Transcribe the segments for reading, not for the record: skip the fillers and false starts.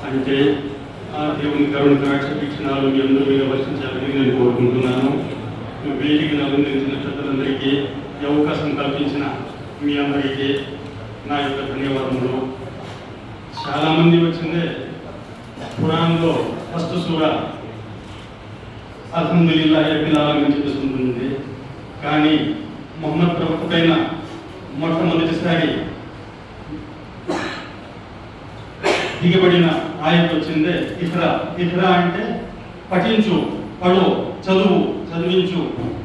అంటే ఆ దేవుని కరుణ కటాక్ష వీక్షణాలు మీ అందరూ మీద వర్షించాలని నేను కోరుకుంటున్నాను. వేదికను అలంకరించిన పెద్దలందరికీ ఈ అవకాశం కల్పించిన మీ అందరికీ నా యొక్క ధన్యవాదములు. చాలామంది వచ్చిందే ఖురాన్లో ఫస్ట్ సూర అల్హమ్దులిల్లాహి రబ్బిల్ ఆలమీన్ చెప్పేస్తుంది. కానీ ముహమ్మద్ ప్రవక్త పైన మొట్టమొదటిసారి దిగబడిన ఆయత వచ్చిందే ఇఫ్రా. ఇఫ్రా అంటే పఠించు, పడు, చదువు, చదివించు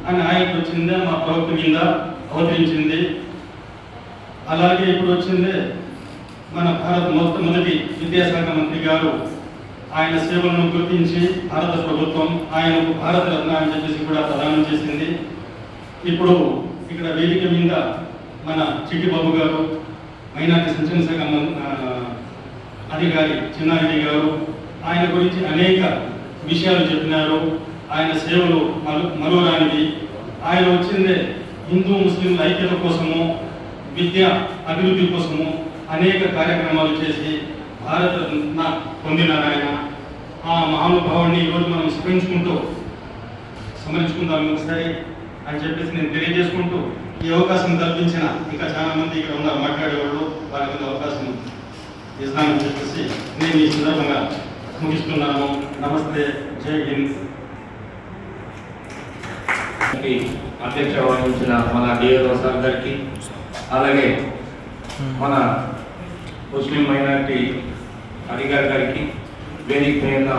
అని ఆయత వచ్చిందే మా ప్రవక్త మీద అవతరించింది. అలాగే ఇప్పుడు వచ్చిందే మన భారత మొట్టమొదటి విద్యాశాఖ మంత్రి గారు ఆయన సేవలను గుర్తించి భారత ప్రభుత్వం ఆయనకు భారత రత్న అని చెప్పేసి కూడా ప్రదానం చేసింది. ఇప్పుడు ఇక్కడ వేదిక మీద మన చిట్టిబాబు గారు మైనార్టీ సంక్షేమ శాఖ అధికారి చిన్నారెడ్డి గారు ఆయన గురించి అనేక విషయాలు చెప్పినారు. ఆయన సేవలు మరోరానివి. ఆయన వచ్చిందే హిందూ ముస్లింల ఐక్యత కోసము, విద్య అభివృద్ధి కోసము అనేక కార్యక్రమాలు చేసి భారత రత్న పొందినారు. ఆయన ఆ మహానుభావుడిని ఈరోజు మనం స్మరించుకుందాం ఒకసారి అని చెప్పేసి నేను తెలియజేసుకుంటూ ఈ అవకాశం కల్పించిన ఇంకా చాలా మంది ఇక్కడ ఉన్నారు మాట్లాడేవాళ్ళు, వారికి అవకాశం ఇస్తానని చెప్పేసి నేను ఈ సందర్భంగా ముగిస్తున్నాను. నమస్తే, జై హింద్. అధ్యక్ష వహించిన మన డిఆర్ఓ సార్ గారికి, అలాగే మన ముస్లిం మైనారిటీ అధికారి గారికి, వేదిక పైన